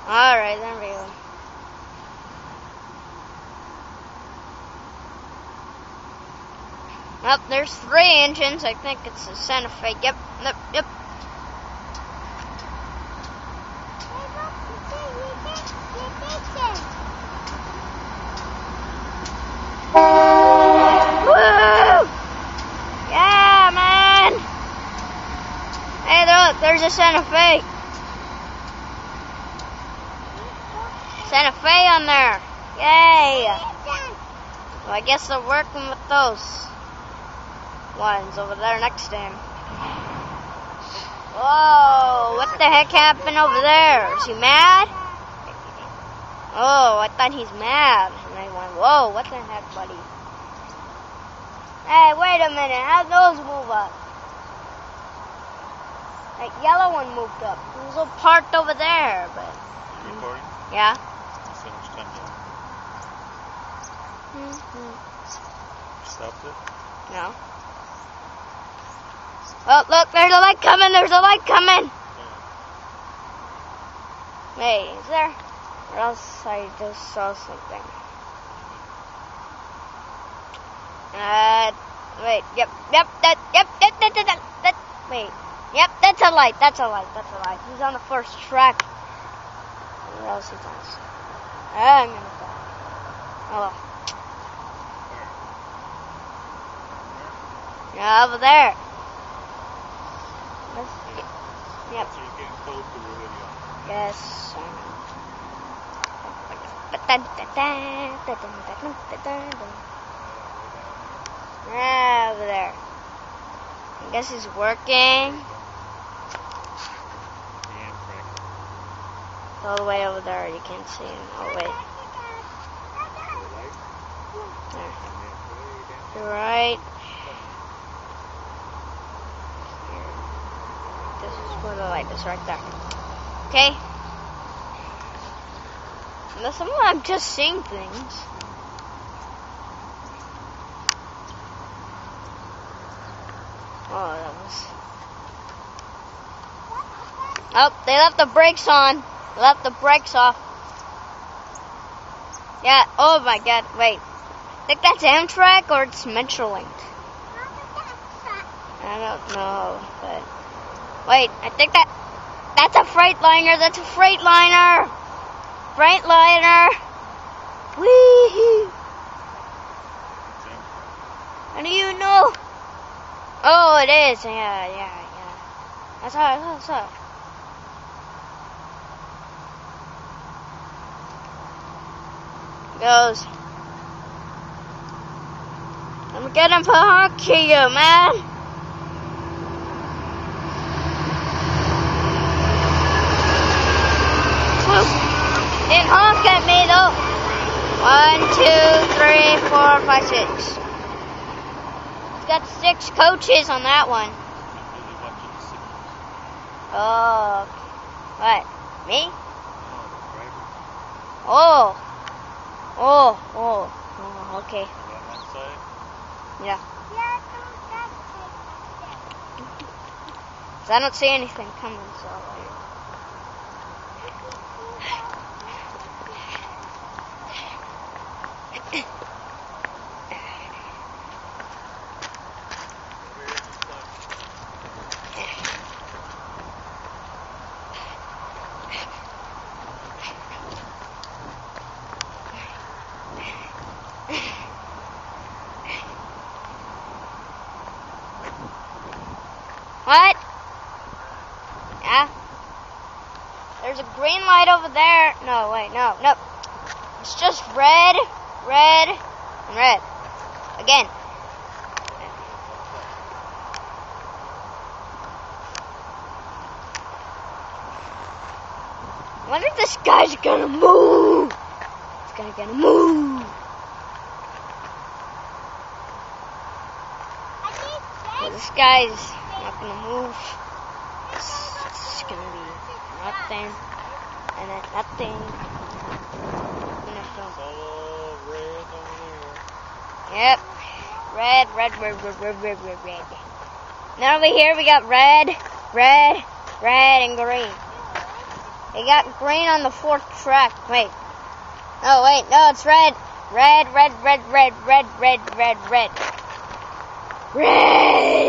Alright, there we go. Oh, there's 3 engines. I think it's a Santa Fe. Yep. Woo! Yeah, man! Hey, look, there's a Santa Fe. Santa Fe on there. Yay! Well, I guess they're working with those ones over there next to him. Whoa, what the heck happened over there? Is he mad? Oh, I thought he's mad. And I went, whoa, what the heck, buddy? Hey, wait a minute, how'd those move up? That yellow one moved up. It was all parked over there, but... You recording? Yeah. So much time Stopped it? No. Oh, look, there's a light coming, there's a light coming! Hey, is there? Or else I just saw something. Wait, yep, wait. Yep, that's a light. He's on the first track. Where else he does? I'm gonna die. Oh well. Yeah, over there. Yep. So you're getting close to the video. Yes, over there. I guess he's working. The Amtrak. All the way over there, you can't see him. Oh, wait. There. You're right. Here. This is where the light is, right there. Okay? Now, somehow I'm just seeing things. Oh, that was... Oh, they left the brakes on. They left the brakes off. Yeah, oh my god, wait. I think that's Amtrak or it's Metrolink. I don't know, but... Wait, I think that's a Freightliner. That's a Freightliner. Freightliner. Wee. How do you know? Oh, it is. Yeah. That's how. Goes. I'm getting for honk to you, man. Didn't honk at me though. 1, 2, 3, 4, 5, 6. It's got 6 coaches on that one. Oh, what? Me? Oh, okay. Yeah. So I don't see anything coming, so. What? Yeah? There's a green light over there. No, wait, no. It's just red, and red. Again. I wonder if this guy's gonna move. This guy's gonna move. Well, this guy's not gonna move. It's gonna be nothing, and then nothing. It's all red over Yep. Red. Then over here we got red, and green. They got green on the 4th track. Wait. Oh, wait. No, it's red. Red, red, red, red, red, red, red, red. Red!